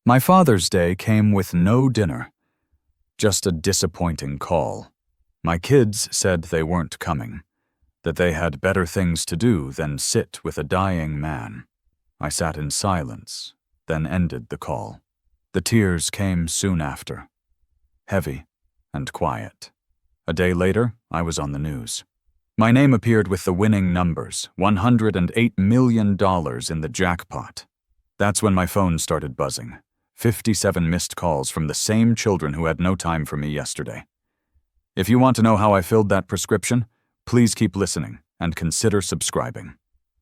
My Father's Day came with no dinner, just a disappointing call. My kids said they weren't coming, that they had better things to do than sit with a dying man. I sat in silence, then ended the call. The tears came soon after, heavy and quiet. A day later, I was on the news. My name appeared with the winning numbers, $108 million in the jackpot. That's when my phone started buzzing. 57 missed calls from the same children who had no time for me yesterday. If you want to know how I filled that prescription, please keep listening and consider subscribing.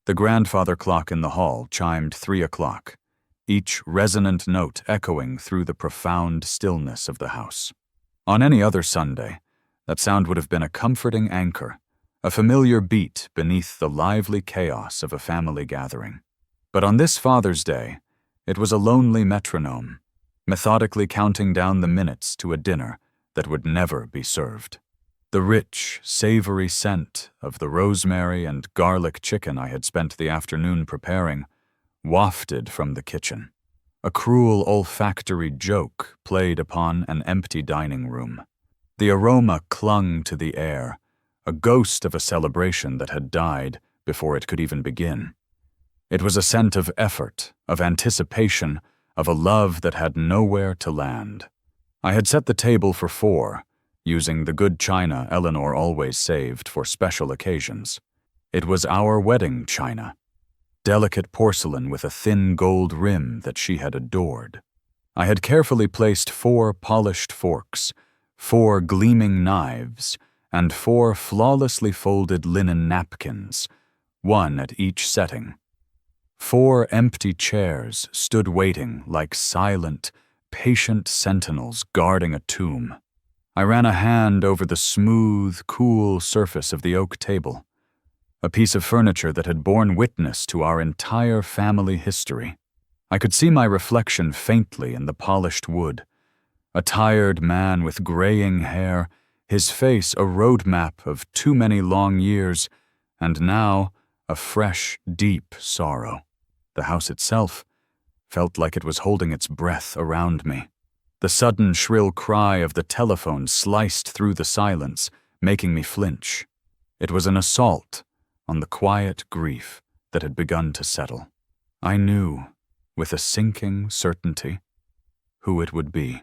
The grandfather clock in the hall chimed 3 o'clock, each resonant note echoing through the profound stillness of the house. On any other Sunday, that sound would have been a comforting anchor, a familiar beat beneath the lively chaos of a family gathering. But on this Father's Day, it was a lonely metronome, methodically counting down the minutes to a dinner that would never be served. The rich, savory scent of the rosemary and garlic chicken I had spent the afternoon preparing wafted from the kitchen. A cruel olfactory joke played upon an empty dining room. The aroma clung to the air, a ghost of a celebration that had died before it could even begin. It was a scent of effort, of anticipation, of a love that had nowhere to land. I had set the table for 4, using the good china Eleanor always saved for special occasions. It was our wedding china, delicate porcelain with a thin gold rim that she had adored. I had carefully placed 4 polished forks, 4 gleaming knives, and 4 flawlessly folded linen napkins, 1 at each setting. 4 empty chairs stood waiting like silent, patient sentinels guarding a tomb. I ran a hand over the smooth, cool surface of the oak table, a piece of furniture that had borne witness to our entire family history. I could see my reflection faintly in the polished wood, a tired man with graying hair, his face a roadmap of too many long years, and now a fresh, deep sorrow. The house itself felt like it was holding its breath around me. The sudden shrill cry of the telephone sliced through the silence, making me flinch. It was an assault on the quiet grief that had begun to settle. I knew, with a sinking certainty, who it would be.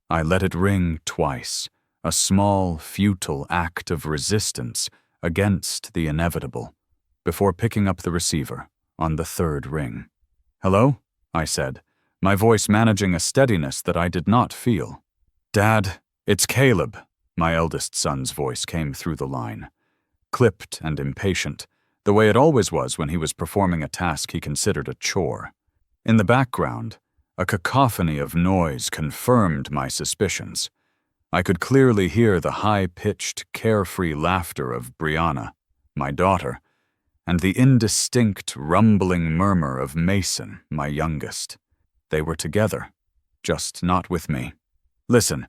I let it ring twice, a small, futile act of resistance against the inevitable, before picking up the receiver on the 3rd ring. "Hello?" I said, my voice managing a steadiness that I did not feel. "Dad, it's Caleb," my eldest son's voice came through the line, clipped and impatient, the way it always was when he was performing a task he considered a chore. In the background, a cacophony of noise confirmed my suspicions. I could clearly hear the high-pitched, carefree laughter of Brianna, my daughter, and the indistinct, rumbling murmur of Mason, my youngest. They were together, just not with me. "Listen,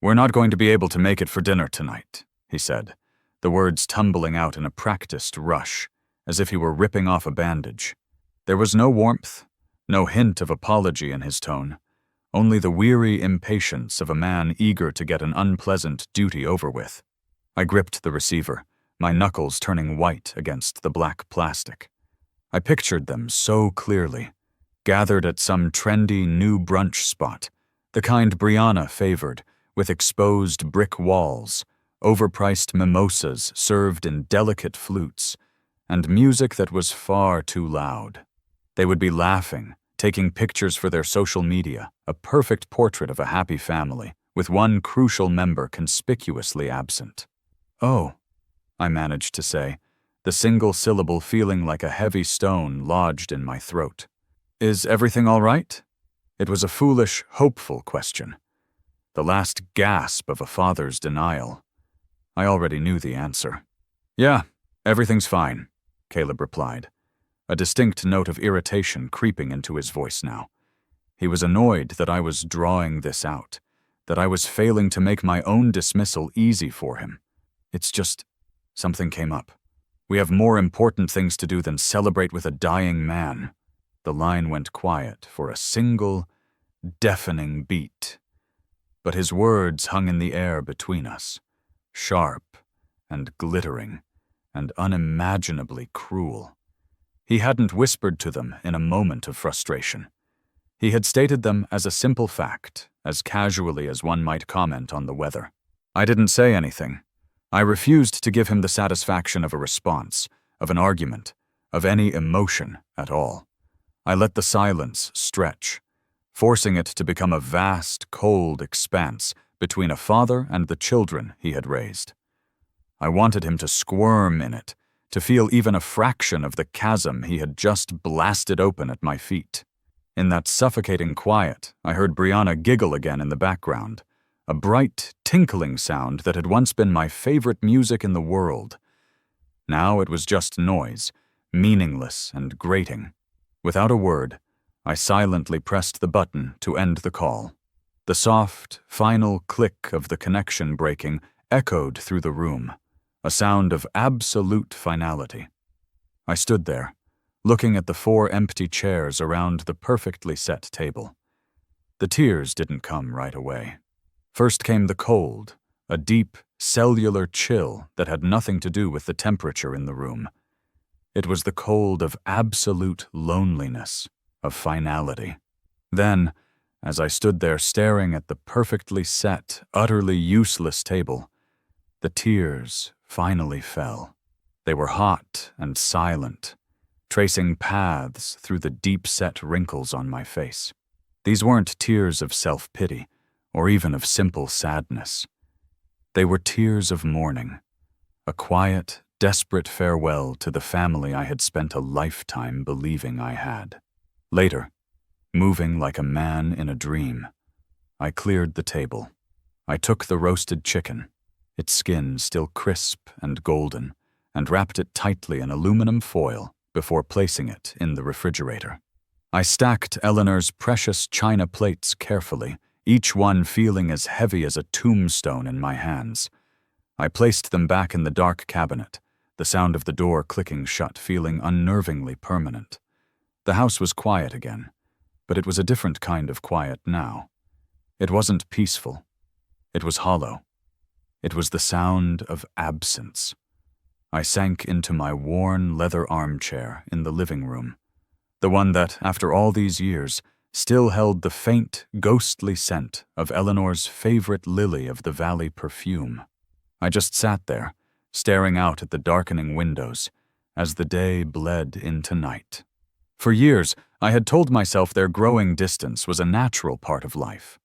we're not going to be able to make it for dinner tonight," he said, the words tumbling out in a practiced rush, as if he were ripping off a bandage. There was no warmth, no hint of apology in his tone, only the weary impatience of a man eager to get an unpleasant duty over with. I gripped the receiver, my knuckles turning white against the black plastic. I pictured them so clearly, gathered at some trendy new brunch spot, the kind Brianna favored, with exposed brick walls, overpriced mimosas served in delicate flutes, and music that was far too loud. They would be laughing, taking pictures for their social media, a perfect portrait of a happy family, with one crucial member conspicuously absent. "Oh," I managed to say, the single syllable feeling like a heavy stone lodged in my throat. "Is everything all right?" It was a foolish, hopeful question, the last gasp of a father's denial. I already knew the answer. "Yeah, everything's fine," Caleb replied, a distinct note of irritation creeping into his voice now. He was annoyed that I was drawing this out, that I was failing to make my own dismissal easy for him. "It's just, something came up. We have more important things to do than celebrate with a dying man." The line went quiet for a single, deafening beat. But his words hung in the air between us, sharp and glittering and unimaginably cruel. He hadn't whispered to them in a moment of frustration. He had stated them as a simple fact, as casually as one might comment on the weather. I didn't say anything. I refused to give him the satisfaction of a response, of an argument, of any emotion at all. I let the silence stretch, forcing it to become a vast, cold expanse between a father and the children he had raised. I wanted him to squirm in it, to feel even a fraction of the chasm he had just blasted open at my feet. In that suffocating quiet, I heard Brianna giggle again in the background, a bright, tinkling sound that had once been my favorite music in the world. Now it was just noise, meaningless and grating. Without a word, I silently pressed the button to end the call. The soft, final click of the connection breaking echoed through the room, a sound of absolute finality. I stood there, looking at the 4 empty chairs around the perfectly set table. The tears didn't come right away. First came the cold, a deep, cellular chill that had nothing to do with the temperature in the room. It was the cold of absolute loneliness, of finality. Then, as I stood there staring at the perfectly set, utterly useless table, the tears finally fell. They were hot and silent, tracing paths through the deep-set wrinkles on my face. These weren't tears of self-pity, or even of simple sadness. They were tears of mourning, a quiet, desperate farewell to the family I had spent a lifetime believing I had. Later, moving like a man in a dream, I cleared the table. I took the roasted chicken, its skin still crisp and golden, and wrapped it tightly in aluminum foil before placing it in the refrigerator. I stacked Eleanor's precious china plates carefully, each one feeling as heavy as a tombstone in my hands. I placed them back in the dark cabinet, the sound of the door clicking shut feeling unnervingly permanent. The house was quiet again, but it was a different kind of quiet now. It wasn't peaceful. It was hollow. It was the sound of absence. I sank into my worn leather armchair in the living room, the one that, after all these years, still held the faint, ghostly scent of Eleanor's favorite lily-of-the-valley perfume. I just sat there, staring out at the darkening windows, as the day bled into night. For years, I had told myself their growing distance was a natural part of life.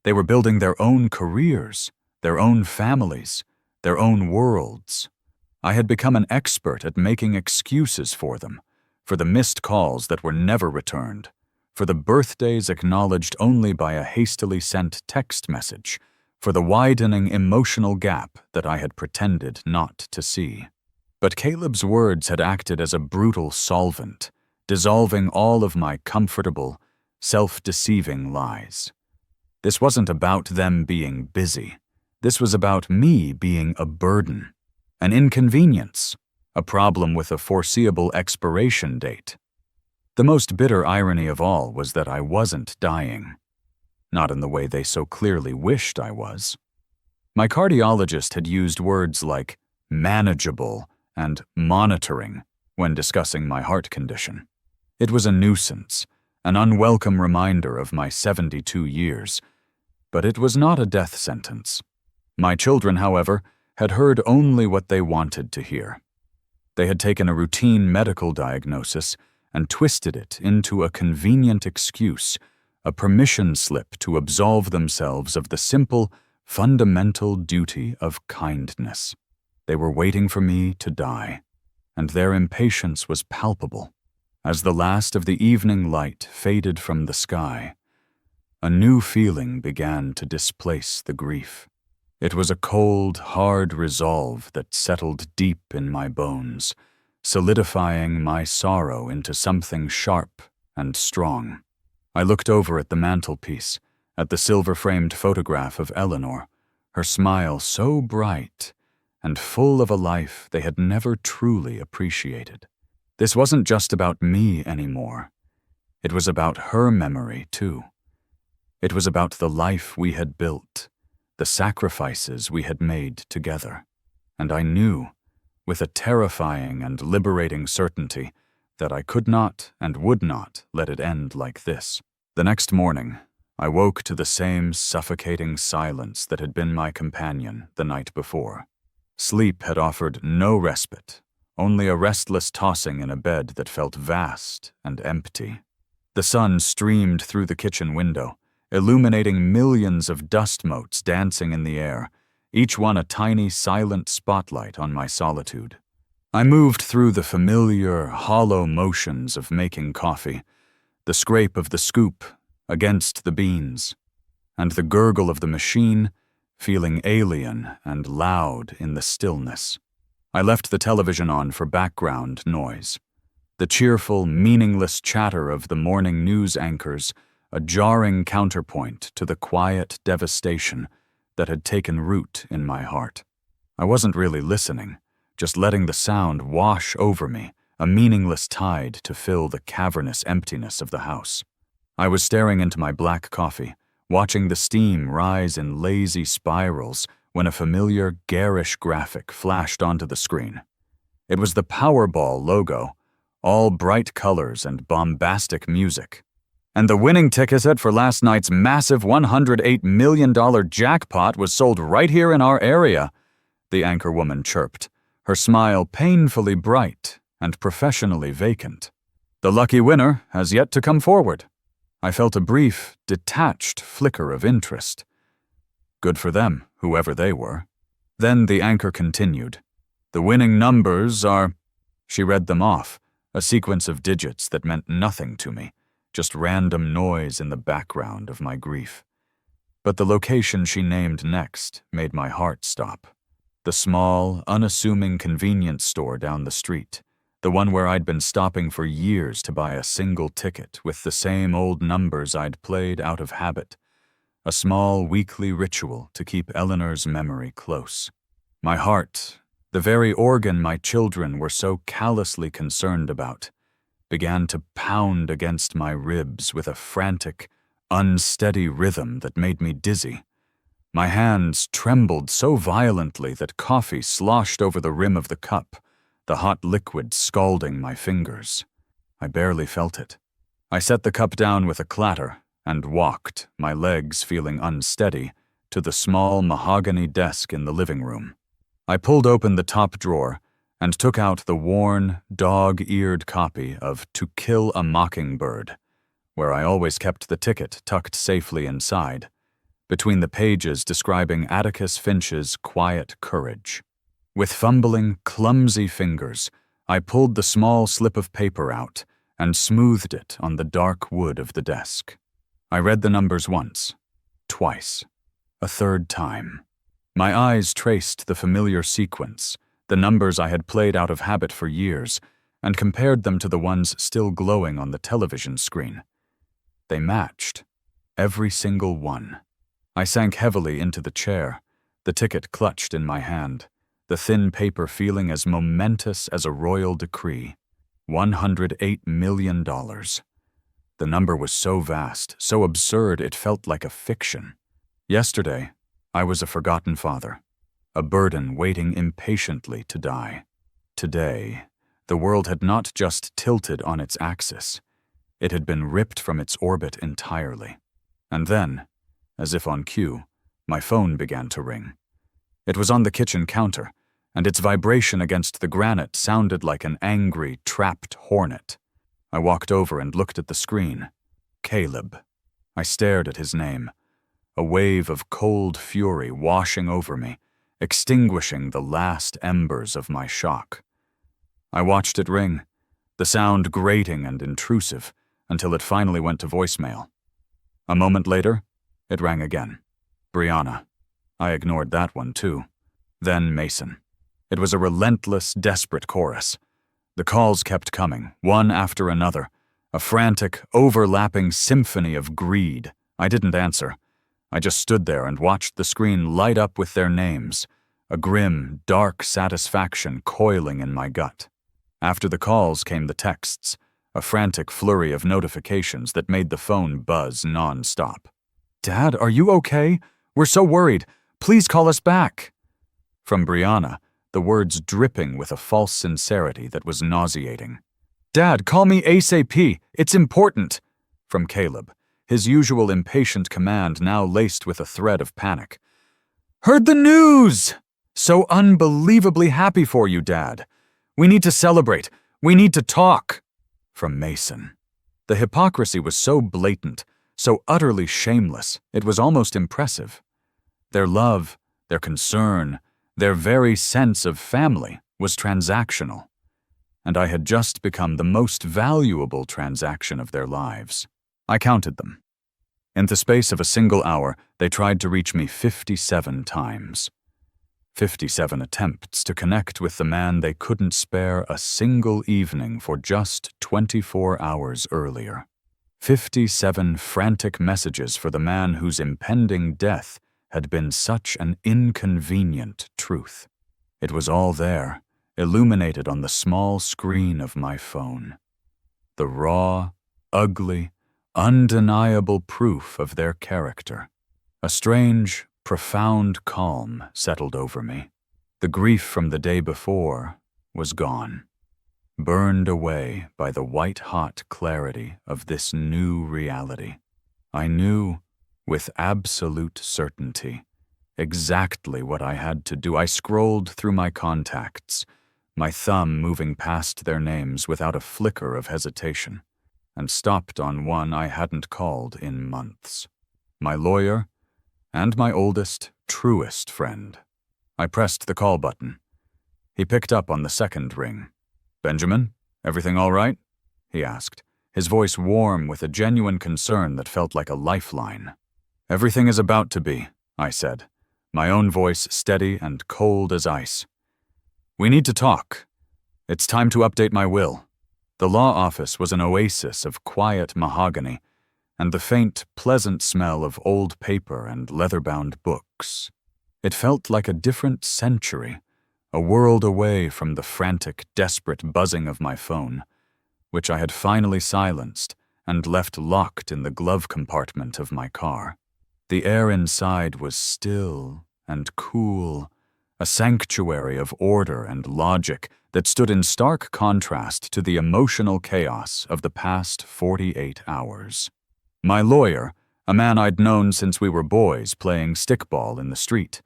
They were building their own careers, their own families, their own worlds. I had become an expert at making excuses for them, for the missed calls that were never returned, for the birthdays acknowledged only by a hastily sent text message, for the widening emotional gap that I had pretended not to see. But Caleb's words had acted as a brutal solvent, dissolving all of my comfortable, self-deceiving lies. This wasn't about them being busy. This was about me being a burden, an inconvenience, a problem with a foreseeable expiration date. The most bitter irony of all was that I wasn't dying. Not in the way they so clearly wished I was. My cardiologist had used words like manageable and monitoring when discussing my heart condition. It was a nuisance, an unwelcome reminder of my 72 years, but it was not a death sentence. My children, however, had heard only what they wanted to hear. They had taken a routine medical diagnosis and twisted it into a convenient excuse, a permission slip to absolve themselves of the simple, fundamental duty of kindness. They were waiting for me to die, and their impatience was palpable. As the last of the evening light faded from the sky, a new feeling began to displace the grief. It was a cold, hard resolve that settled deep in my bones, solidifying my sorrow into something sharp and strong. I looked over at the mantelpiece, at the silver-framed photograph of Eleanor, her smile so bright and full of a life they had never truly appreciated. This wasn't just about me anymore. It was about her memory, too. It was about the life we had built, the sacrifices we had made together. And I knew, with a terrifying and liberating certainty, that I could not and would not let it end like this. The next morning, I woke to the same suffocating silence that had been my companion the night before. Sleep had offered no respite, only a restless tossing in a bed that felt vast and empty. The sun streamed through the kitchen window, illuminating millions of dust motes dancing in the air, each one a tiny, silent spotlight on my solitude. I moved through the familiar, hollow motions of making coffee, the scrape of the scoop against the beans, and the gurgle of the machine, feeling alien and loud in the stillness. I left the television on for background noise. The cheerful, meaningless chatter of the morning news anchors, a jarring counterpoint to the quiet devastation that had taken root in my heart. I wasn't really listening, just letting the sound wash over me, a meaningless tide to fill the cavernous emptiness of the house. I was staring into my black coffee, watching the steam rise in lazy spirals when a familiar, garish graphic flashed onto the screen. It was the Powerball logo, all bright colors and bombastic music. And the winning ticket for last night's massive $108 million jackpot was sold right here in our area, the anchorwoman chirped, her smile painfully bright and professionally vacant. The lucky winner has yet to come forward. I felt a brief, detached flicker of interest. Good for them, whoever they were. Then the anchor continued. The winning numbers are... She read them off, a sequence of digits that meant nothing to me, just random noise in the background of my grief. But the location she named next made my heart stop. The small, unassuming convenience store down the street, the one where I'd been stopping for years to buy a single ticket with the same old numbers I'd played out of habit, a small weekly ritual to keep Eleanor's memory close. My heart, the very organ my children were so callously concerned about, began to pound against my ribs with a frantic, unsteady rhythm that made me dizzy. My hands trembled so violently that coffee sloshed over the rim of the cup, the hot liquid scalding my fingers. I barely felt it. I set the cup down with a clatter and walked, my legs feeling unsteady, to the small mahogany desk in the living room. I pulled open the top drawer and took out the worn, dog-eared copy of To Kill a Mockingbird, where I always kept the ticket tucked safely inside, between the pages describing Atticus Finch's quiet courage. With fumbling, clumsy fingers, I pulled the small slip of paper out and smoothed it on the dark wood of the desk. I read the numbers once, twice, a third time. My eyes traced the familiar sequence, the numbers I had played out of habit for years, and compared them to the ones still glowing on the television screen. They matched, every single one. I sank heavily into the chair, the ticket clutched in my hand, the thin paper feeling as momentous as a royal decree. $108 million. The number was so vast, so absurd it felt like a fiction. Yesterday, I was a forgotten father, a burden waiting impatiently to die. Today, the world had not just tilted on its axis, it had been ripped from its orbit entirely. And then, as if on cue, my phone began to ring. It was on the kitchen counter, and its vibration against the granite sounded like an angry, trapped hornet. I walked over and looked at the screen. Caleb. I stared at his name, a wave of cold fury washing over me, extinguishing the last embers of my shock. I watched it ring, the sound grating and intrusive, until it finally went to voicemail. A moment later, it rang again. Brianna. I ignored that one too. Then Mason. It was a relentless, desperate chorus. The calls kept coming, one after another, a frantic, overlapping symphony of greed. I didn't answer. I just stood there and watched the screen light up with their names, a grim, dark satisfaction coiling in my gut. After the calls came the texts, a frantic flurry of notifications that made the phone buzz non-stop. Dad, are you okay? We're so worried. Please call us back. From Brianna, the words dripping with a false sincerity that was nauseating. Dad, call me ASAP. It's important. From Caleb, his usual impatient command now laced with a thread of panic. Heard the news! So unbelievably happy for you, Dad. We need to celebrate. We need to talk. From Mason. The hypocrisy was so blatant, so utterly shameless, it was almost impressive. Their love, their concern, their very sense of family was transactional, and I had just become the most valuable transaction of their lives. I counted them. In the space of a single hour, they tried to reach me 57 times. 57 attempts to connect with the man they couldn't spare a single evening for just 24 hours earlier. 57 frantic messages for the man whose impending death had been such an inconvenient truth. It was all there, illuminated on the small screen of my phone. The raw, ugly, undeniable proof of their character. A strange, profound calm settled over me. The grief from the day before was gone, burned away by the white-hot clarity of this new reality. I knew, with absolute certainty, exactly what I had to do. I scrolled through my contacts, my thumb moving past their names without a flicker of hesitation, and stopped on one I hadn't called in months. My lawyer and my oldest, truest friend. I pressed the call button. He picked up on the second ring. Benjamin, everything all right? He asked, his voice warm with a genuine concern that felt like a lifeline. Everything is about to be, I said, my own voice steady and cold as ice. We need to talk. It's time to update my will. The law office was an oasis of quiet mahogany, and the faint, pleasant smell of old paper and leather-bound books. It felt like a different century, a world away from the frantic, desperate buzzing of my phone, which I had finally silenced and left locked in the glove compartment of my car. The air inside was still and cool, a sanctuary of order and logic that stood in stark contrast to the emotional chaos of the past 48 hours. My lawyer, a man I'd known since we were boys playing stickball in the street,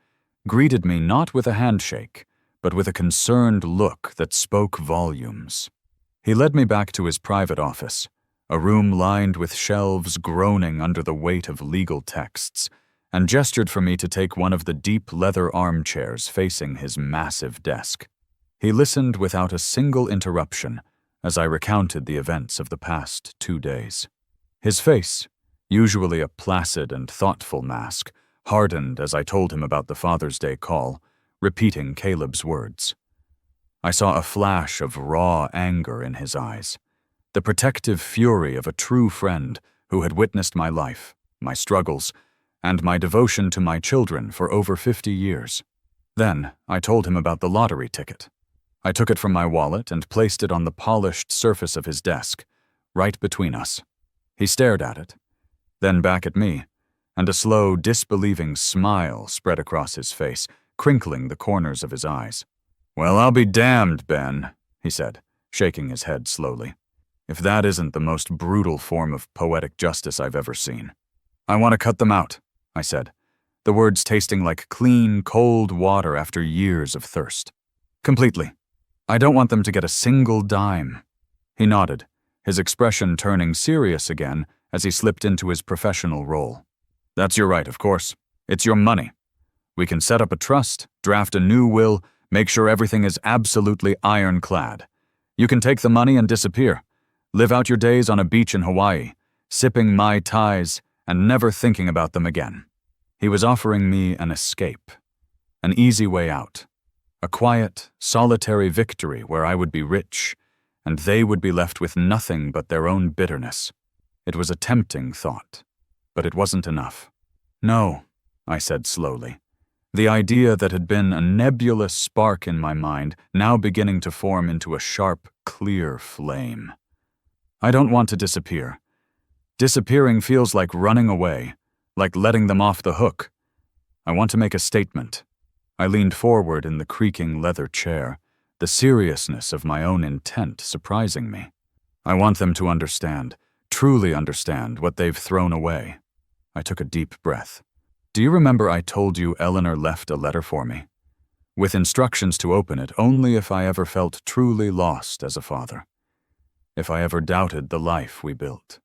greeted me not with a handshake, but with a concerned look that spoke volumes. He led me back to his private office, a room lined with shelves groaning under the weight of legal texts, and gestured for me to take one of the deep leather armchairs facing his massive desk. He listened without a single interruption as I recounted the events of the past 2 days. His face, usually a placid and thoughtful mask, hardened as I told him about the Father's Day call, repeating Caleb's words. I saw a flash of raw anger in his eyes, the protective fury of a true friend who had witnessed my life, my struggles, and my devotion to my children for over 50 years. Then I told him about the lottery ticket. I took it from my wallet and placed it on the polished surface of his desk, right between us. He stared at it, then back at me, and a slow, disbelieving smile spread across his face, crinkling the corners of his eyes. Well, I'll be damned, Ben, he said, shaking his head slowly, if that isn't the most brutal form of poetic justice I've ever seen. I want to cut them out, I said, the words tasting like clean, cold water after years of thirst. Completely. I don't want them to get a single dime. He nodded, his expression turning serious again as he slipped into his professional role. That's your right, of course. It's your money. We can set up a trust, draft a new will, make sure everything is absolutely ironclad. You can take the money and disappear. Live out your days on a beach in Hawaii, sipping Mai Tais and never thinking about them again. He was offering me an escape, an easy way out, a quiet, solitary victory where I would be rich, and they would be left with nothing but their own bitterness. It was a tempting thought, but it wasn't enough. No, I said slowly, the idea that had been a nebulous spark in my mind now beginning to form into a sharp, clear flame. I don't want to disappear. Disappearing feels like running away, like letting them off the hook. I want to make a statement. I leaned forward in the creaking leather chair, the seriousness of my own intent surprising me. I want them to understand, truly understand, what they've thrown away. I took a deep breath. Do you remember I told you Eleanor left a letter for me? With instructions to open it only if I ever felt truly lost as a father. If I ever doubted the life we built.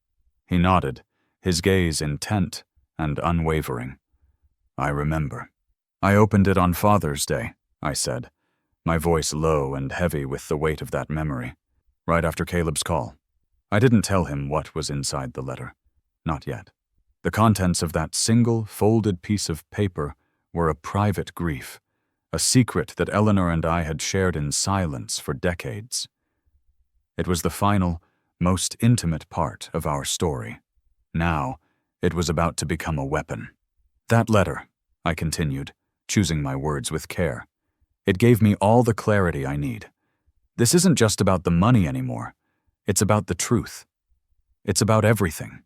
He nodded, his gaze intent and unwavering. I remember. I opened it on Father's Day, I said, my voice low and heavy with the weight of that memory, right after Caleb's call. I didn't tell him what was inside the letter. Not yet. The contents of that single, folded piece of paper were a private grief, a secret that Eleanor and I had shared in silence for decades. It was the final, most intimate part of our story. Now, it was about to become a weapon. That letter, I continued, choosing my words with care. It gave me all the clarity I need. This isn't just about the money anymore. It's about the truth. It's about everything.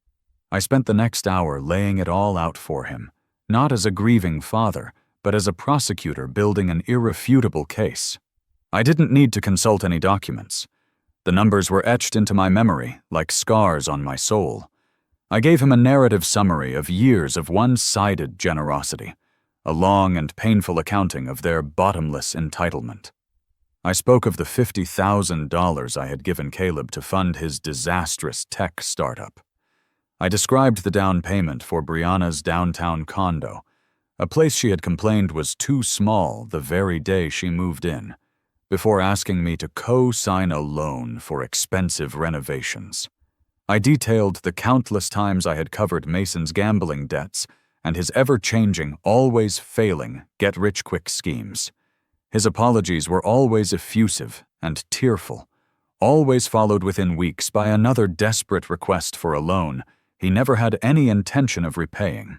I spent the next hour laying it all out for him, not as a grieving father, but as a prosecutor building an irrefutable case. I didn't need to consult any documents. The numbers were etched into my memory like scars on my soul. I gave him a narrative summary of years of one-sided generosity, a long and painful accounting of their bottomless entitlement. I spoke of the $50,000 I had given Caleb to fund his disastrous tech startup. I described the down payment for Brianna's downtown condo, a place she had complained was too small the very day she moved in, before asking me to co-sign a loan for expensive renovations. I detailed the countless times I had covered Mason's gambling debts and his ever-changing, always failing, get-rich-quick schemes. His apologies were always effusive and tearful, always followed within weeks by another desperate request for a loan he never had any intention of repaying.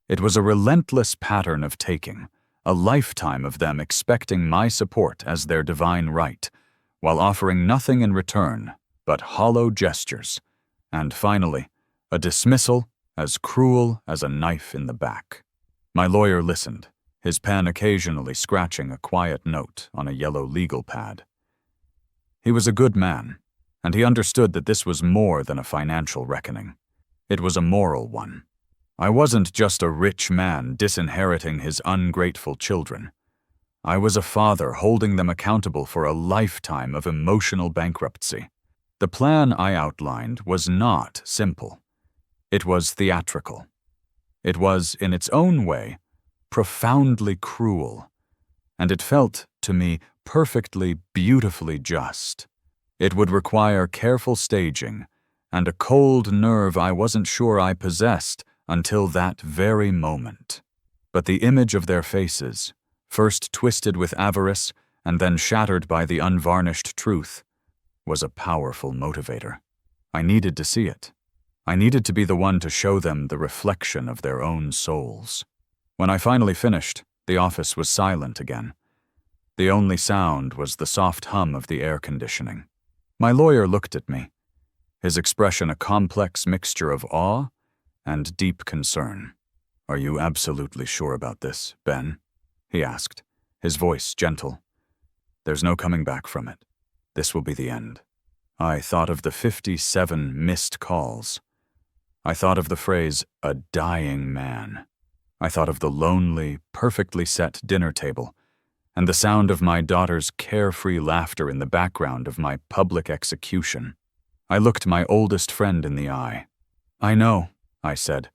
It was a relentless pattern of taking, a lifetime of them expecting my support as their divine right, while offering nothing in return but hollow gestures, and finally, a dismissal as cruel as a knife in the back. My lawyer listened, his pen occasionally scratching a quiet note on a yellow legal pad. He was a good man, and he understood that this was more than a financial reckoning. It was a moral one. I wasn't just a rich man disinheriting his ungrateful children. I was a father holding them accountable for a lifetime of emotional bankruptcy. The plan I outlined was not simple. It was theatrical. It was, in its own way, profoundly cruel, and it felt, to me, perfectly, beautifully just. It would require careful staging and a cold nerve I wasn't sure I possessed until that very moment. But the image of their faces, first twisted with avarice and then shattered by the unvarnished truth, was a powerful motivator. I needed to see it. I needed to be the one to show them the reflection of their own souls. When I finally finished, the office was silent again. The only sound was the soft hum of the air conditioning. My lawyer looked at me, his expression a complex mixture of awe and deep concern. "Are you absolutely sure about this, Ben?" he asked, his voice gentle. "There's no coming back from it. This will be the end." I thought of the 57 missed calls. I thought of the phrase, "a dying man." I thought of the lonely, perfectly set dinner table, and the sound of my daughter's carefree laughter in the background of my public execution. I looked my oldest friend in the eye. "I know," I said,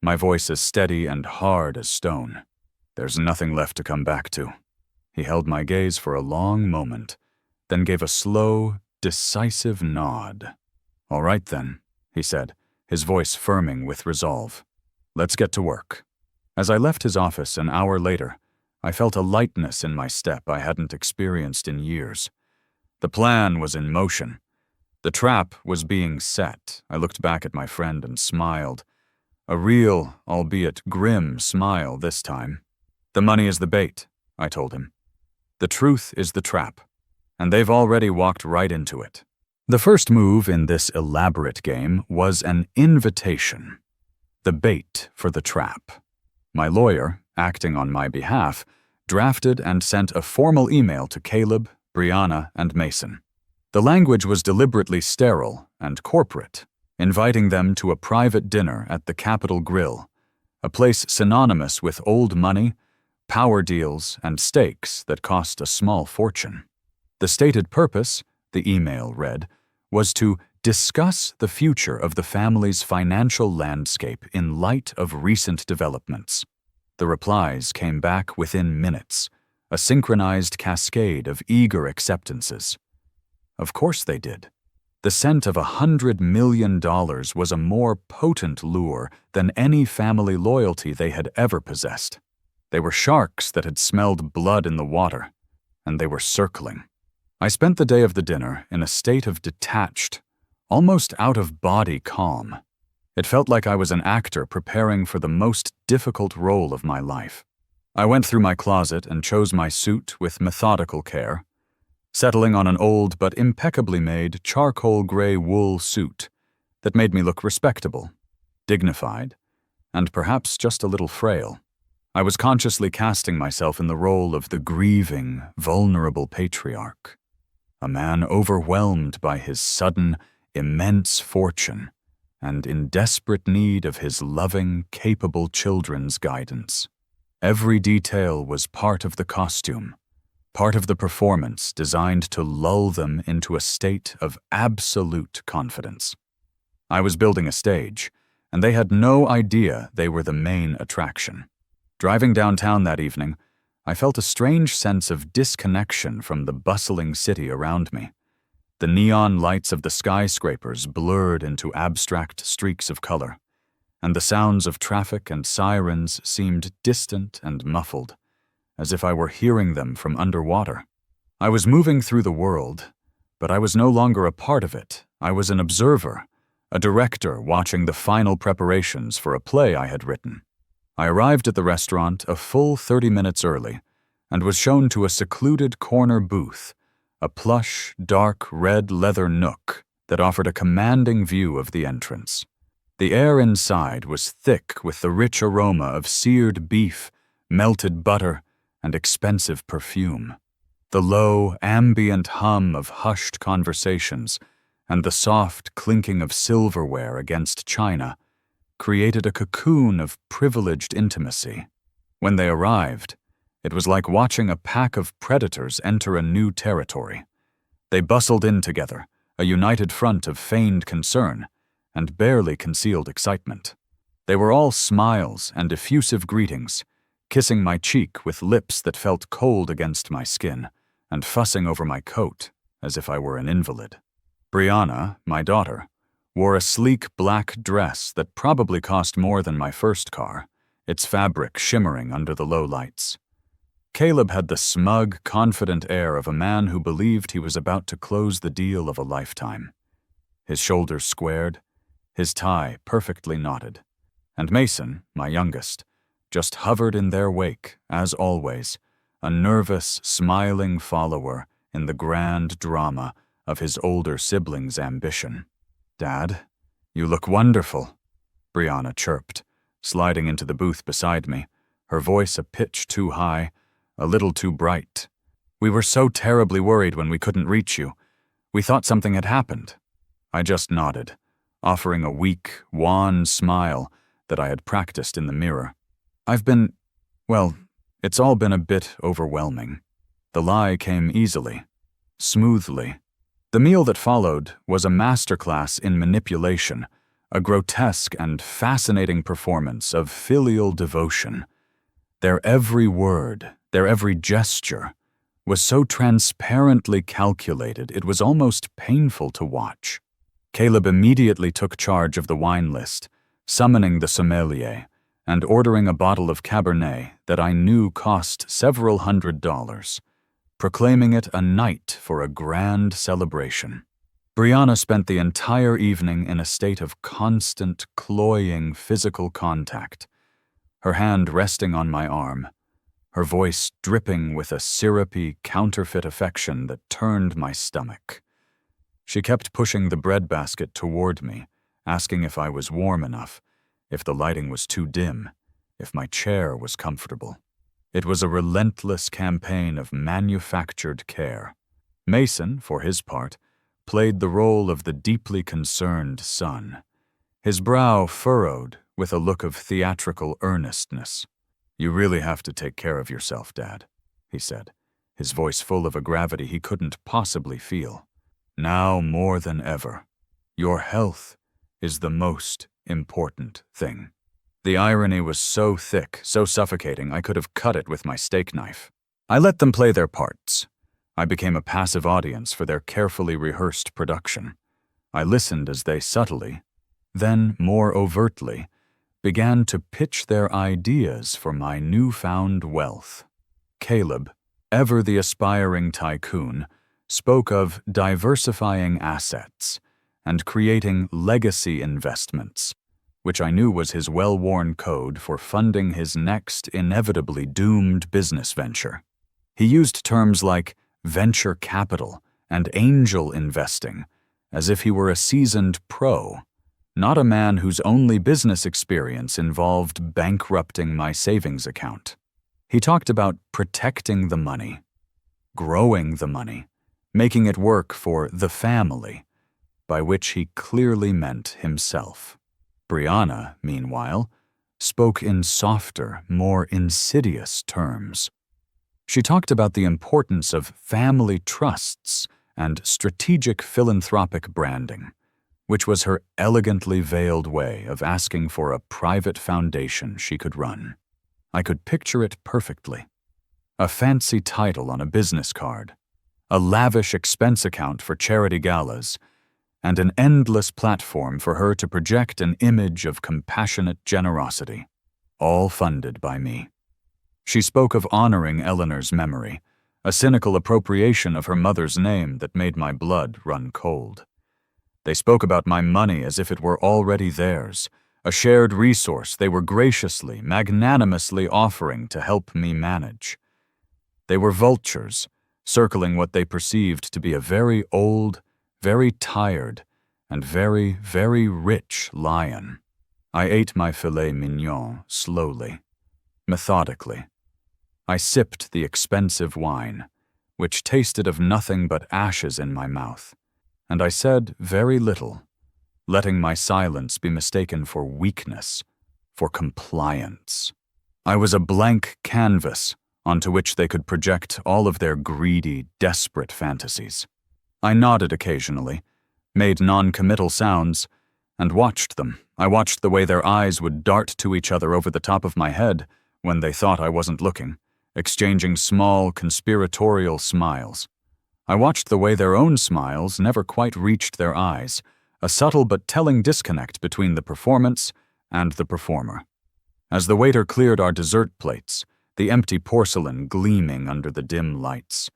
my voice as steady and hard as stone. "There's nothing left to come back to." He held my gaze for a long moment, then gave a slow, decisive nod. "All right then," he said, his voice firming with resolve. "Let's get to work." As I left his office an hour later, I felt a lightness in my step I hadn't experienced in years. The plan was in motion. The trap was being set. I looked back at my friend and smiled. A real, albeit grim, smile this time. "The money is the bait," I told him. "The truth is the trap, and they've already walked right into it." The first move in this elaborate game was an invitation. the bait for the trap. My lawyer, acting on my behalf, drafted and sent a formal email to Caleb, Brianna, and Mason. The language was deliberately sterile and corporate, inviting them to a private dinner at the Capitol Grill, a place synonymous with old money, power deals, and steaks that cost a small fortune. The stated purpose, the email read, was to discuss the future of the family's financial landscape in light of recent developments. The replies came back within minutes, a synchronized cascade of eager acceptances. Of course they did. The scent of $100 million was a more potent lure than any family loyalty they had ever possessed. They were sharks that had smelled blood in the water, and they were circling. I spent the day of the dinner in a state of detached, almost out-of-body calm. It felt like I was an actor preparing for the most difficult role of my life. I went through my closet and chose my suit with methodical care, settling on an old but impeccably made charcoal gray wool suit that made me look respectable, dignified, and perhaps just a little frail. I was consciously casting myself in the role of the grieving, vulnerable patriarch, a man overwhelmed by his sudden, immense fortune and in desperate need of his loving, capable children's guidance. Every detail was part of the costume, part of the performance designed to lull them into a state of absolute confidence. I was building a stage, and they had no idea they were the main attraction. Driving downtown that evening, I felt a strange sense of disconnection from the bustling city around me. The neon lights of the skyscrapers blurred into abstract streaks of color, and the sounds of traffic and sirens seemed distant and muffled, as if I were hearing them from underwater. I was moving through the world, but I was no longer a part of it. I was an observer, a director watching the final preparations for a play I had written. I arrived at the restaurant a full 30 minutes early and was shown to a secluded corner booth, a plush, dark red leather nook that offered a commanding view of the entrance. The air inside was thick with the rich aroma of seared beef, melted butter, and expensive perfume. The low, ambient hum of hushed conversations and the soft clinking of silverware against china created a cocoon of privileged intimacy. When they arrived, it was like watching a pack of predators enter a new territory. They bustled in together, a united front of feigned concern and barely concealed excitement. They were all smiles and effusive greetings, kissing my cheek with lips that felt cold against my skin, and fussing over my coat as if I were an invalid. Brianna, my daughter, wore a sleek black dress that probably cost more than my first car, its fabric shimmering under the low lights. Caleb had the smug, confident air of a man who believed he was about to close the deal of a lifetime. His shoulders squared, his tie perfectly knotted, and Mason, my youngest, just hovered in their wake, as always, a nervous, smiling follower in the grand drama of his older sibling's ambition. "Dad, you look wonderful," Brianna chirped, sliding into the booth beside me, her voice a pitch too high, a little too bright. "We were so terribly worried when we couldn't reach you. We thought something had happened." I just nodded, offering a weak, wan smile that I had practiced in the mirror. It's all been a bit overwhelming. The lie came easily, smoothly. The meal that followed was a masterclass in manipulation, a grotesque and fascinating performance of filial devotion. Their every word, their every gesture, was so transparently calculated it was almost painful to watch. Caleb immediately took charge of the wine list, summoning the sommelier and ordering a bottle of Cabernet that I knew cost several $100s, proclaiming it a night for a grand celebration. Brianna spent the entire evening in a state of constant, cloying physical contact, her hand resting on my arm, her voice dripping with a syrupy, counterfeit affection that turned my stomach. She kept pushing the breadbasket toward me, asking if I was warm enough, if the lighting was too dim, if my chair was comfortable. It was a relentless campaign of manufactured care. Mason, for his part, played the role of the deeply concerned son, his brow furrowed with a look of theatrical earnestness. "You really have to take care of yourself, Dad," he said, his voice full of a gravity he couldn't possibly feel. "Now more than ever. Your health is the most important thing." The irony was so thick, so suffocating, I could have cut it with my steak knife. I let them play their parts. I became a passive audience for their carefully rehearsed production. I listened as they subtly, then more overtly, began to pitch their ideas for my newfound wealth. Caleb, ever the aspiring tycoon, spoke of diversifying assets and creating legacy investments, which I knew was his well-worn code for funding his next inevitably doomed business venture. He used terms like venture capital and angel investing as if he were a seasoned pro, not a man whose only business experience involved bankrupting my savings account. He talked about protecting the money, growing the money, making it work for the family, by which he clearly meant himself. Brianna, meanwhile, spoke in softer, more insidious terms. She talked about the importance of family trusts and strategic philanthropic branding, which was her elegantly veiled way of asking for a private foundation she could run. I could picture it perfectly. A fancy title on a business card, a lavish expense account for charity galas, and an endless platform for her to project an image of compassionate generosity, all funded by me. She spoke of honoring Eleanor's memory, a cynical appropriation of her mother's name that made my blood run cold. They spoke about my money as if it were already theirs, a shared resource they were graciously, magnanimously offering to help me manage. They were vultures, circling what they perceived to be a very old, very tired, and very, very rich lion. I ate my filet mignon slowly, methodically. I sipped the expensive wine, which tasted of nothing but ashes in my mouth, and I said very little, letting my silence be mistaken for weakness, for compliance. I was a blank canvas onto which they could project all of their greedy, desperate fantasies. I nodded occasionally, made non-committal sounds, and watched them. I watched the way their eyes would dart to each other over the top of my head when they thought I wasn't looking, exchanging small, conspiratorial smiles. I watched the way their own smiles never quite reached their eyes, a subtle but telling disconnect between the performance and the performer. As the waiter cleared our dessert plates, the empty porcelain gleaming under the dim lights,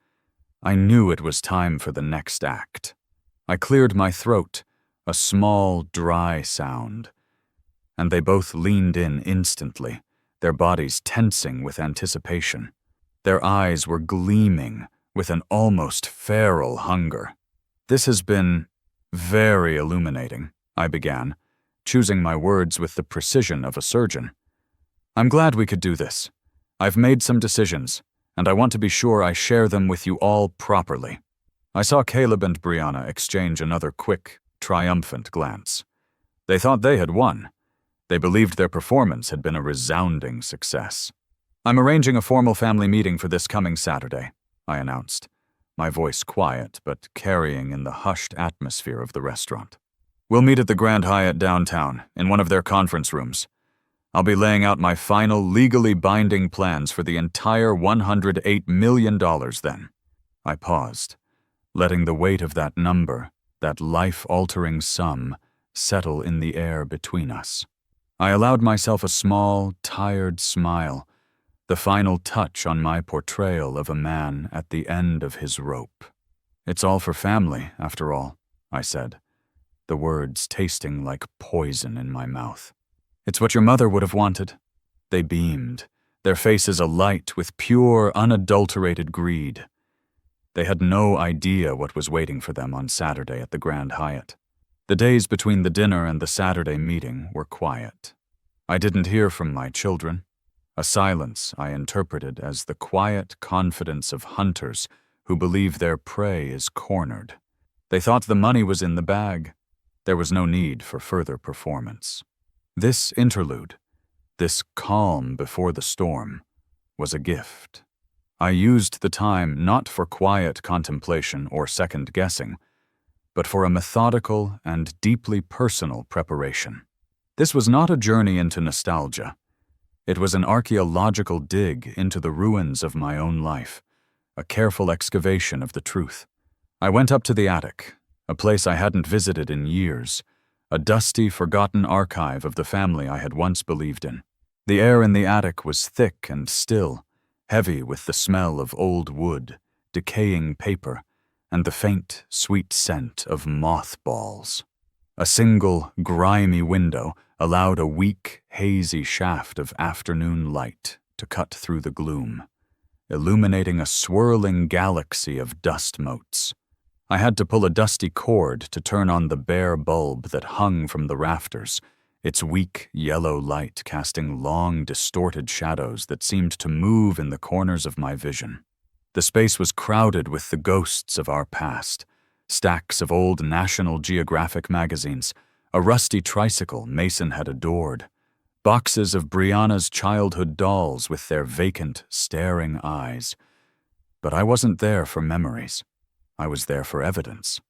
I knew it was time for the next act. I cleared my throat, a small, dry sound, and they both leaned in instantly, their bodies tensing with anticipation. Their eyes were gleaming with an almost feral hunger. "This has been very illuminating," I began, choosing my words with the precision of a surgeon. "I'm glad we could do this. I've made some decisions, and I want to be sure I share them with you all properly." I saw Caleb and Brianna exchange another quick, triumphant glance. They thought they had won. They believed their performance had been a resounding success. "I'm arranging a formal family meeting for this coming Saturday," I announced, my voice quiet but carrying in the hushed atmosphere of the restaurant. "We'll meet at the Grand Hyatt downtown, in one of their conference rooms. I'll be laying out my final legally binding plans for the entire $108 million then." I paused, letting the weight of that number, that life-altering sum, settle in the air between us. I allowed myself a small, tired smile, the final touch on my portrayal of a man at the end of his rope. "It's all for family, after all," I said, the words tasting like poison in my mouth. "It's what your mother would have wanted." They beamed, their faces alight with pure, unadulterated greed. They had no idea what was waiting for them on Saturday at the Grand Hyatt. The days between the dinner and the Saturday meeting were quiet. I didn't hear from my children, a silence I interpreted as the quiet confidence of hunters who believe their prey is cornered. They thought the money was in the bag. There was no need for further performance. This interlude, this calm before the storm, was a gift. I used the time not for quiet contemplation or second-guessing, but for a methodical and deeply personal preparation. This was not a journey into nostalgia. It was an archaeological dig into the ruins of my own life, a careful excavation of the truth. I went up to the attic, a place I hadn't visited in years, a dusty, forgotten archive of the family I had once believed in. The air in the attic was thick and still, heavy with the smell of old wood, decaying paper, and the faint, sweet scent of mothballs. A single, grimy window allowed a weak, hazy shaft of afternoon light to cut through the gloom, illuminating a swirling galaxy of dust motes. I had to pull a dusty cord to turn on the bare bulb that hung from the rafters, its weak, yellow light casting long, distorted shadows that seemed to move in the corners of my vision. The space was crowded with the ghosts of our past, stacks of old National Geographic magazines, a rusty tricycle Mason had adored, boxes of Brianna's childhood dolls with their vacant, staring eyes. But I wasn't there for memories. I was there for evidence.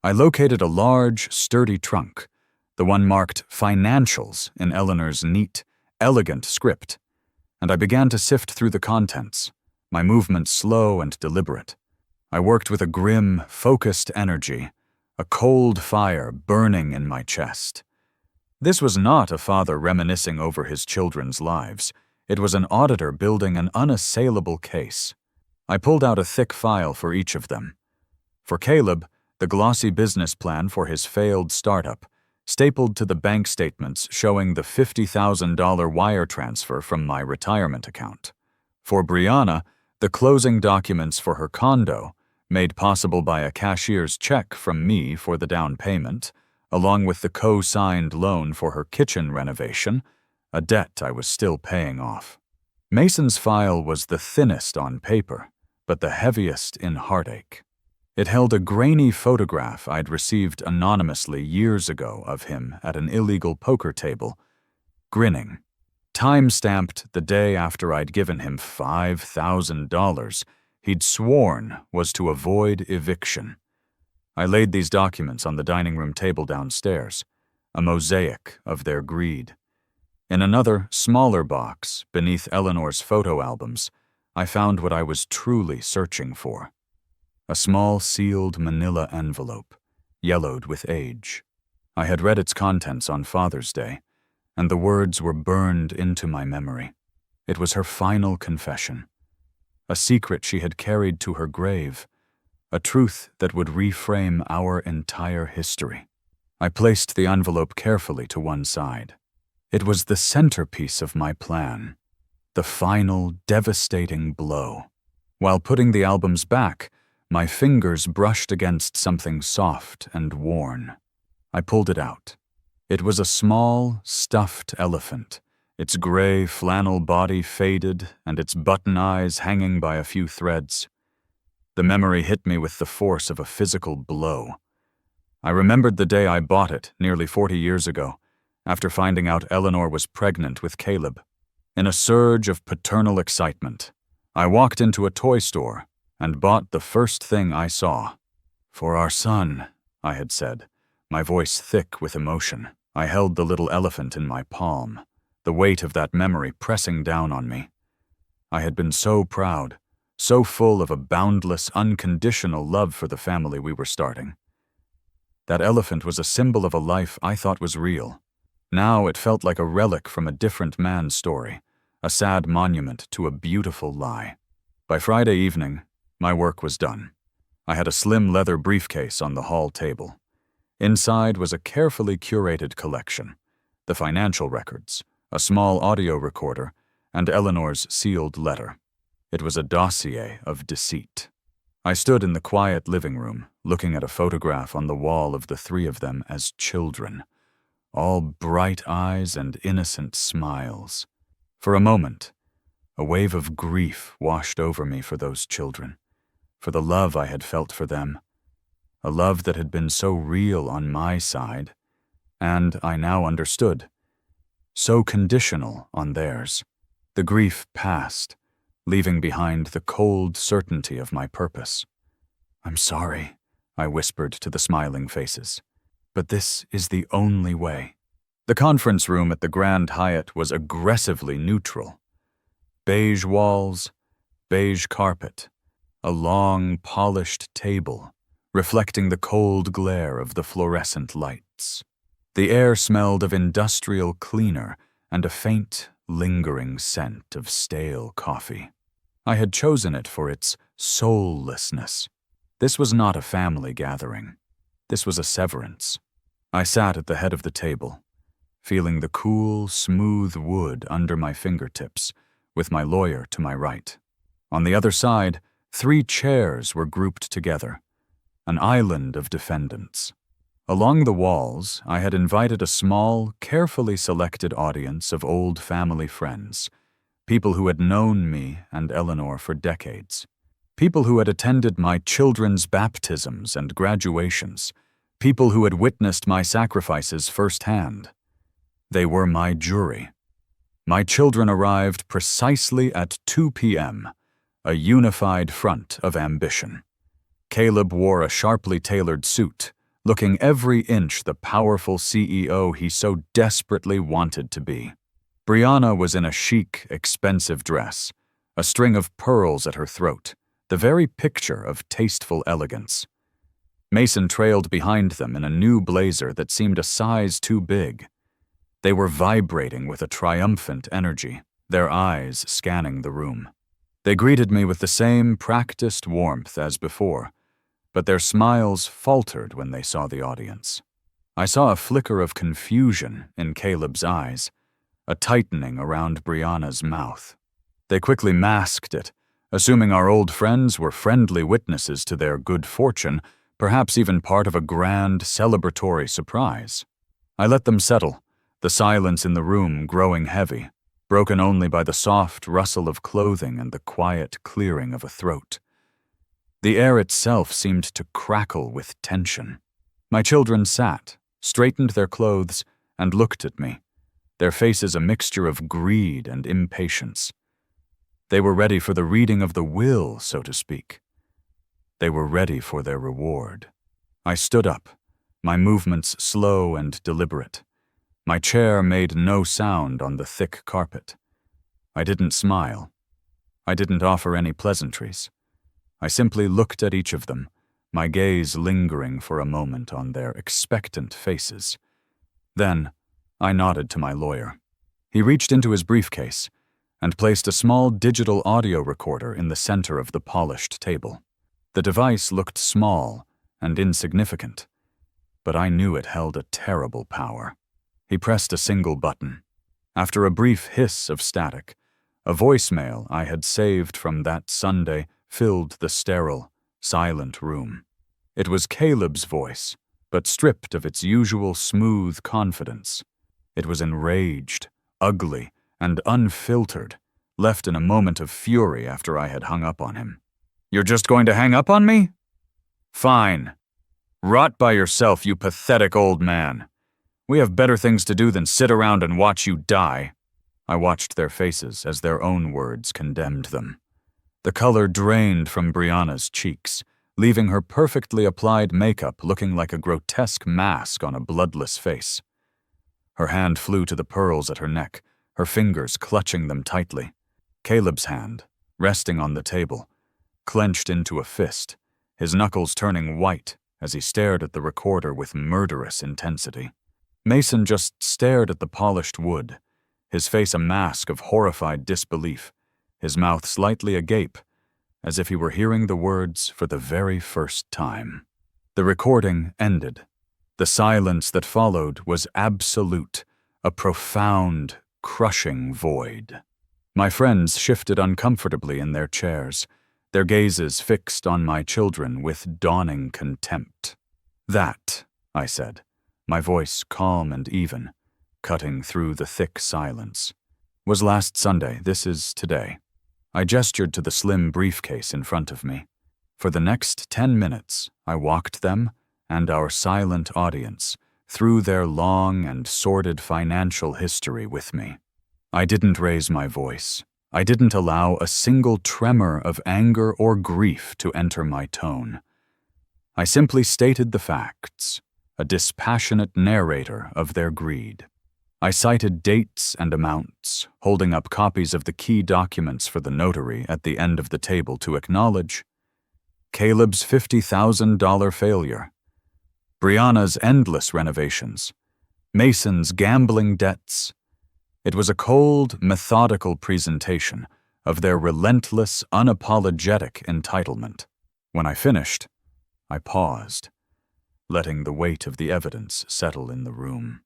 I located a large, sturdy trunk, the one marked Financials in Eleanor's neat, elegant script, and I began to sift through the contents, my movements slow and deliberate. I worked with a grim, focused energy, a cold fire burning in my chest. This was not a father reminiscing over his children's lives. It was an auditor building an unassailable case. I pulled out a thick file for each of them. For Caleb, the glossy business plan for his failed startup, stapled to the bank statements showing the $50,000 wire transfer from my retirement account. For Brianna, the closing documents for her condo, made possible by a cashier's check from me for the down payment, along with the co-signed loan for her kitchen renovation, a debt I was still paying off. Mason's file was the thinnest on paper, but the heaviest in heartache. It held a grainy photograph I'd received anonymously years ago of him at an illegal poker table, grinning, time-stamped the day after I'd given him $5,000 he'd sworn was to avoid eviction. I laid these documents on the dining room table downstairs, a mosaic of their greed. In another, smaller box, beneath Eleanor's photo albums, I found what I was truly searching for. A small sealed manila envelope, yellowed with age. I had read its contents on Father's Day, and the words were burned into my memory. It was her final confession, a secret she had carried to her grave, a truth that would reframe our entire history. I placed the envelope carefully to one side. It was the centerpiece of my plan, the final devastating blow. While putting the albums back, my fingers brushed against something soft and worn. I pulled it out. It was a small, stuffed elephant, its gray flannel body faded and its button eyes hanging by a few threads. The memory hit me with the force of a physical blow. I remembered the day I bought it nearly 40 years ago, after finding out Eleanor was pregnant with Caleb. In a surge of paternal excitement, I walked into a toy store and bought the first thing I saw. "For our son," I had said, my voice thick with emotion. I held the little elephant in my palm, the weight of that memory pressing down on me. I had been so proud, so full of a boundless, unconditional love for the family we were starting. That elephant was a symbol of a life I thought was real. Now it felt like a relic from a different man's story, a sad monument to a beautiful lie. By Friday evening, my work was done. I had a slim leather briefcase on the hall table. Inside was a carefully curated collection, the financial records, a small audio recorder, and Eleanor's sealed letter. It was a dossier of deceit. I stood in the quiet living room, looking at a photograph on the wall of the three of them as children, all bright eyes and innocent smiles. For a moment, a wave of grief washed over me for those children, for the love I had felt for them, a love that had been so real on my side, and, I now understood, so conditional on theirs. The grief passed, leaving behind the cold certainty of my purpose. "I'm sorry," I whispered to the smiling faces, "but this is the only way." The conference room at the Grand Hyatt was aggressively neutral. Beige walls, beige carpet, a long, polished table, reflecting the cold glare of the fluorescent lights. The air smelled of industrial cleaner and a faint, lingering scent of stale coffee. I had chosen it for its soullessness. This was not a family gathering. This was a severance. I sat at the head of the table, feeling the cool, smooth wood under my fingertips, with my lawyer to my right. On the other side, 3 chairs were grouped together, an island of defendants. Along the walls, I had invited a small, carefully selected audience of old family friends, people who had known me and Eleanor for decades, people who had attended my children's baptisms and graduations, people who had witnessed my sacrifices firsthand. They were my jury. My children arrived precisely at 2 p.m., a unified front of ambition. Caleb wore a sharply tailored suit, looking every inch the powerful CEO he so desperately wanted to be. Brianna was in a chic, expensive dress, a string of pearls at her throat, the very picture of tasteful elegance. Mason trailed behind them in a new blazer that seemed a size too big. They were vibrating with a triumphant energy, their eyes scanning the room. They greeted me with the same practiced warmth as before, but their smiles faltered when they saw the audience. I saw a flicker of confusion in Caleb's eyes, a tightening around Brianna's mouth. They quickly masked it, assuming our old friends were friendly witnesses to their good fortune, perhaps even part of a grand celebratory surprise. I let them settle, the silence in the room growing heavy, broken only by the soft rustle of clothing and the quiet clearing of a throat. The air itself seemed to crackle with tension. My children sat, straightened their clothes, and looked at me, their faces a mixture of greed and impatience. They were ready for the reading of the will, so to speak. They were ready for their reward. I stood up, my movements slow and deliberate. My chair made no sound on the thick carpet. I didn't smile. I didn't offer any pleasantries. I simply looked at each of them, my gaze lingering for a moment on their expectant faces. Then, I nodded to my lawyer. He reached into his briefcase and placed a small digital audio recorder in the center of the polished table. The device looked small and insignificant, but I knew it held a terrible power. He pressed a single button. After a brief hiss of static, a voicemail I had saved from that Sunday filled the sterile, silent room. It was Caleb's voice, but stripped of its usual smooth confidence. It was enraged, ugly, and unfiltered, left in a moment of fury after I had hung up on him. "You're just going to hang up on me? Fine. Rot by yourself, you pathetic old man. We have better things to do than sit around and watch you die." I watched their faces as their own words condemned them. The color drained from Brianna's cheeks, leaving her perfectly applied makeup looking like a grotesque mask on a bloodless face. Her hand flew to the pearls at her neck, her fingers clutching them tightly. Caleb's hand, resting on the table, clenched into a fist, his knuckles turning white as he stared at the recorder with murderous intensity. Mason just stared at the polished wood, his face a mask of horrified disbelief, his mouth slightly agape, as if he were hearing the words for the very first time. The recording ended. The silence that followed was absolute, a profound, crushing void. My friends shifted uncomfortably in their chairs, their gazes fixed on my children with dawning contempt. "That," I said, my voice calm and even, cutting through the thick silence. Was last Sunday, this is today. I gestured to the slim briefcase in front of me. For the next 10 minutes, I walked them and our silent audience through their long and sordid financial history with me. I didn't raise my voice. I didn't allow a single tremor of anger or grief to enter my tone. I simply stated the facts, a dispassionate narrator of their greed. I cited dates and amounts, holding up copies of the key documents for the notary at the end of the table to acknowledge Caleb's $50,000 failure, Brianna's endless renovations, Mason's gambling debts. It was a cold, methodical presentation of their relentless, unapologetic entitlement. When I finished, I paused, letting the weight of the evidence settle in the room.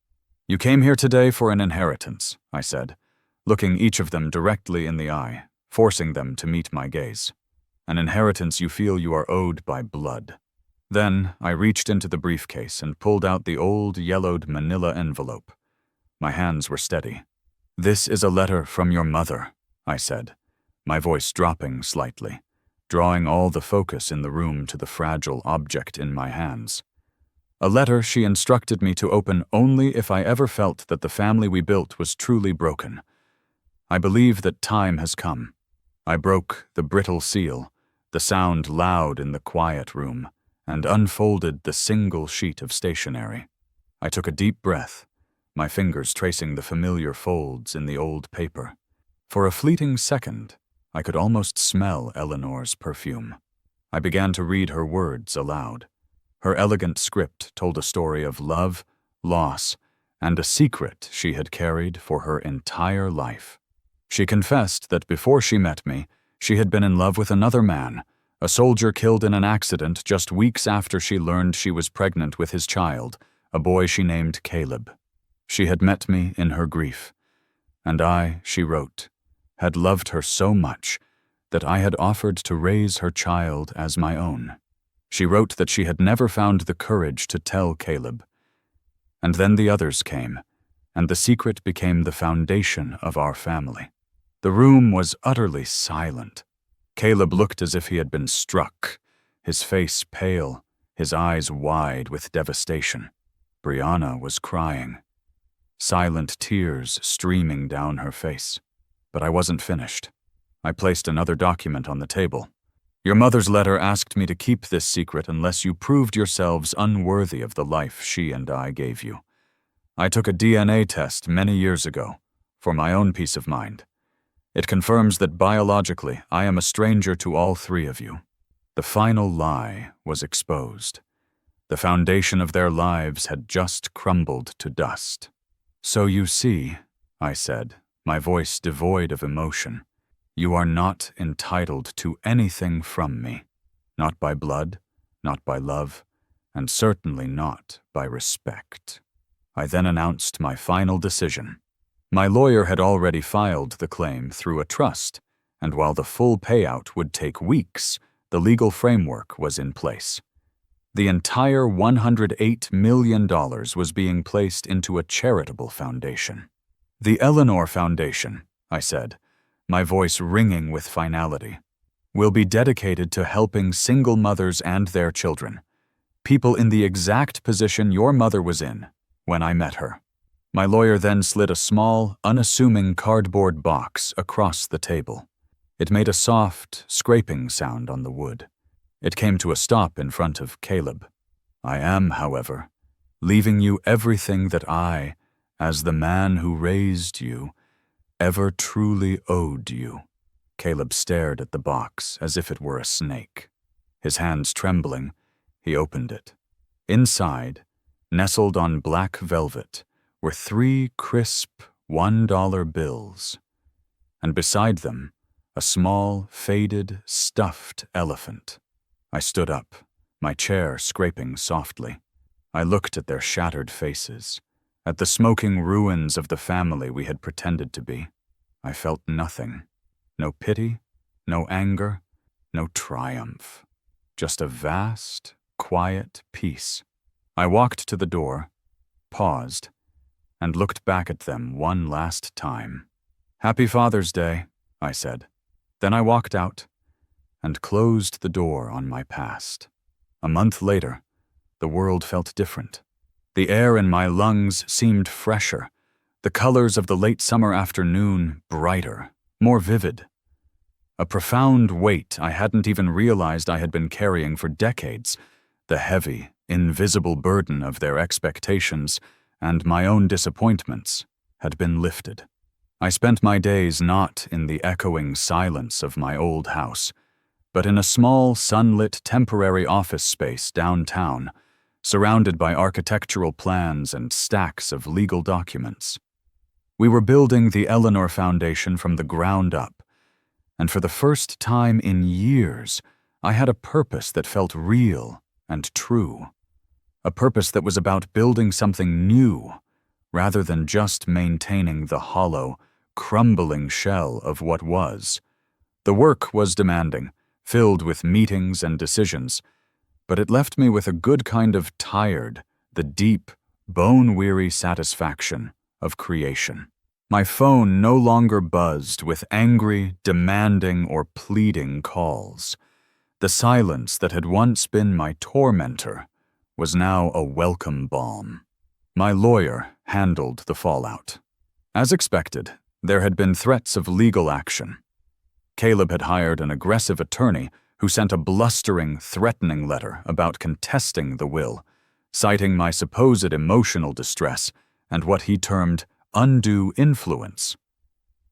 You came here today for an inheritance, I said, looking each of them directly in the eye, forcing them to meet my gaze. An inheritance you feel you are owed by blood. Then I reached into the briefcase and pulled out the old yellowed manila envelope. My hands were steady. This is a letter from your mother, I said, my voice dropping slightly, drawing all the focus in the room to the fragile object in my hands. A letter she instructed me to open only if I ever felt that the family we built was truly broken. I believe that time has come. I broke the brittle seal, the sound loud in the quiet room, and unfolded the single sheet of stationery. I took a deep breath, my fingers tracing the familiar folds in the old paper. For a fleeting second, I could almost smell Eleanor's perfume. I began to read her words aloud. Her elegant script told a story of love, loss, and a secret she had carried for her entire life. She confessed that before she met me, she had been in love with another man, a soldier killed in an accident just weeks after she learned she was pregnant with his child, a boy she named Caleb. She had met me in her grief, and I, she wrote, had loved her so much that I had offered to raise her child as my own. She wrote that she had never found the courage to tell Caleb. And then the others came, and the secret became the foundation of our family. The room was utterly silent. Caleb looked as if he had been struck, his face pale, his eyes wide with devastation. Brianna was crying, silent tears streaming down her face. But I wasn't finished. I placed another document on the table. Your mother's letter asked me to keep this secret unless you proved yourselves unworthy of the life she and I gave you. I took a DNA test many years ago, for my own peace of mind. It confirms that biologically I am a stranger to all three of you. The final lie was exposed. The foundation of their lives had just crumbled to dust. So you see, I said, my voice devoid of emotion, you are not entitled to anything from me, not by blood, not by love, and certainly not by respect. I then announced my final decision. My lawyer had already filed the claim through a trust, and while the full payout would take weeks, the legal framework was in place. The entire $108 million was being placed into a charitable foundation. The Eleanor Foundation, I said, my voice ringing with finality, will be dedicated to helping single mothers and their children, people in the exact position your mother was in when I met her. My lawyer then slid a small, unassuming cardboard box across the table. It made a soft, scraping sound on the wood. It came to a stop in front of Caleb. I am, however, leaving you everything that I, as the man who raised you, ever truly owed you. Caleb stared at the box as if it were a snake. His hands trembling, he opened it. Inside, nestled on black velvet, were 3 crisp $1 bills, and beside them, a small, faded, stuffed elephant. I stood up, my chair scraping softly. I looked at their shattered faces, at the smoking ruins of the family we had pretended to be. I felt nothing. No pity, no anger, no triumph. Just a vast, quiet peace. I walked to the door, paused, and looked back at them one last time. "Happy Father's Day," I said. Then I walked out and closed the door on my past. A month later, the world felt different. The air in my lungs seemed fresher, the colors of the late summer afternoon brighter, more vivid. A profound weight I hadn't even realized I had been carrying for decades, the heavy, invisible burden of their expectations and my own disappointments, had been lifted. I spent my days not in the echoing silence of my old house, but in a small, sunlit temporary office space downtown, surrounded by architectural plans and stacks of legal documents. We were building the Eleanor Foundation from the ground up, and for the first time in years, I had a purpose that felt real and true. A purpose that was about building something new, rather than just maintaining the hollow, crumbling shell of what was. The work was demanding, filled with meetings and decisions, but it left me with a good kind of tired, the deep, bone-weary satisfaction of creation. My phone no longer buzzed with angry, demanding, or pleading calls. The silence that had once been my tormentor was now a welcome balm. My lawyer handled the fallout. As expected, there had been threats of legal action. Caleb had hired an aggressive attorney who sent a blustering, threatening letter about contesting the will, citing my supposed emotional distress and what he termed undue influence.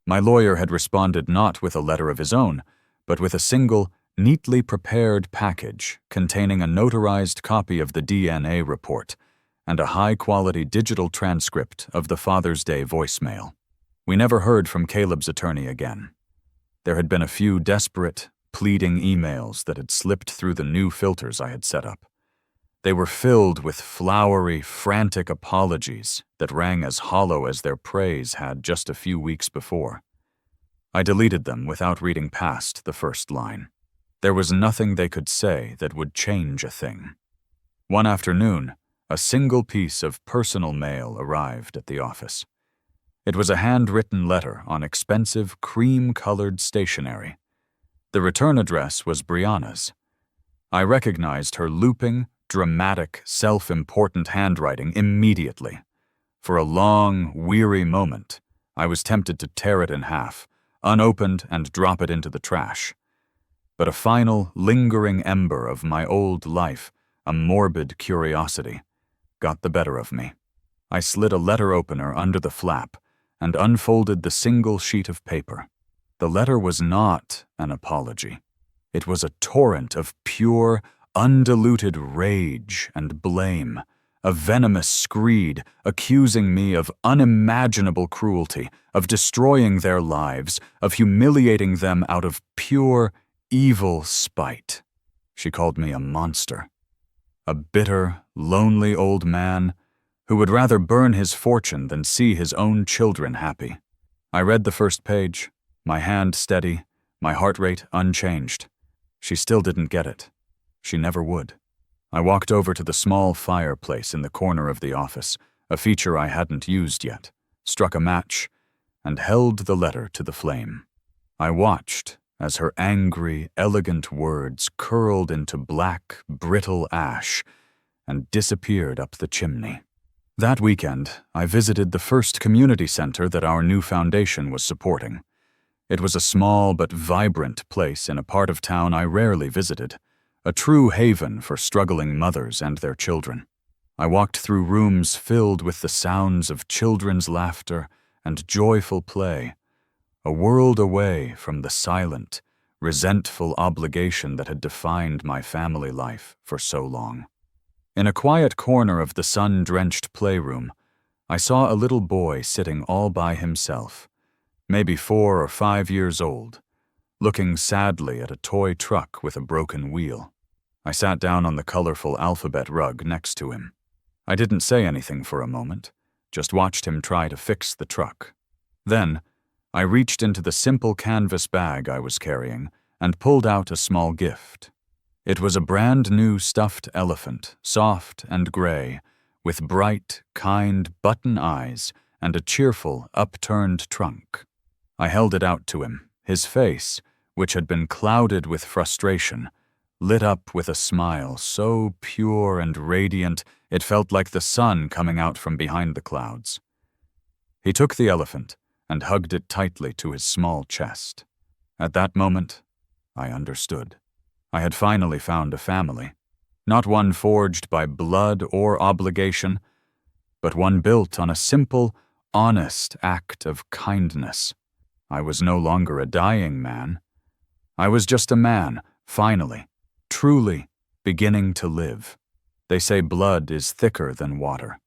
My lawyer had responded not with a letter of his own, but with a single, neatly prepared package containing a notarized copy of the DNA report and a high-quality digital transcript of the Father's Day voicemail. We never heard from Caleb's attorney again. There had been a few desperate, pleading emails that had slipped through the new filters I had set up. They were filled with flowery, frantic apologies that rang as hollow as their praise had just a few weeks before. I deleted them without reading past the first line. There was nothing they could say that would change a thing. One afternoon, a single piece of personal mail arrived at the office. It was a handwritten letter on expensive, cream-colored stationery. The return address was Brianna's. I recognized her looping, dramatic, self-important handwriting immediately. For a long, weary moment, I was tempted to tear it in half, unopened, and drop it into the trash. But a final, lingering ember of my old life, a morbid curiosity, got the better of me. I slid a letter opener under the flap and unfolded the single sheet of paper. The letter was not an apology. It was a torrent of pure, undiluted rage and blame, a venomous screed accusing me of unimaginable cruelty, of destroying their lives, of humiliating them out of pure, evil spite. She called me a monster. A bitter, lonely old man who would rather burn his fortune than see his own children happy. I read the first page, my hand steady, my heart rate unchanged. She still didn't get it. She never would. I walked over to the small fireplace in the corner of the office, a feature I hadn't used yet, struck a match, and held the letter to the flame. I watched as her angry, elegant words curled into black, brittle ash and disappeared up the chimney. That weekend, I visited the first community center that our new foundation was supporting. It was a small but vibrant place in a part of town I rarely visited, a true haven for struggling mothers and their children. I walked through rooms filled with the sounds of children's laughter and joyful play, a world away from the silent, resentful obligation that had defined my family life for so long. In a quiet corner of the sun-drenched playroom, I saw a little boy sitting all by himself, maybe 4 or 5 years old, looking sadly at a toy truck with a broken wheel. I sat down on the colorful alphabet rug next to him. I didn't say anything for a moment, just watched him try to fix the truck. Then, I reached into the simple canvas bag I was carrying and pulled out a small gift. It was a brand new stuffed elephant, soft and gray, with bright, kind button eyes and a cheerful, upturned trunk. I held it out to him. His face, which had been clouded with frustration, lit up with a smile so pure and radiant it felt like the sun coming out from behind the clouds. He took the elephant and hugged it tightly to his small chest. At that moment, I understood. I had finally found a family, not one forged by blood or obligation, but one built on a simple, honest act of kindness. I was no longer a dying man. I was just a man, finally, truly beginning to live. They say blood is thicker than water.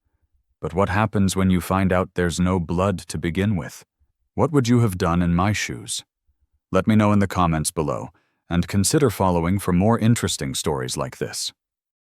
But what happens when you find out there's no blood to begin with? What would you have done in my shoes? Let me know in the comments below, and consider following for more interesting stories like this.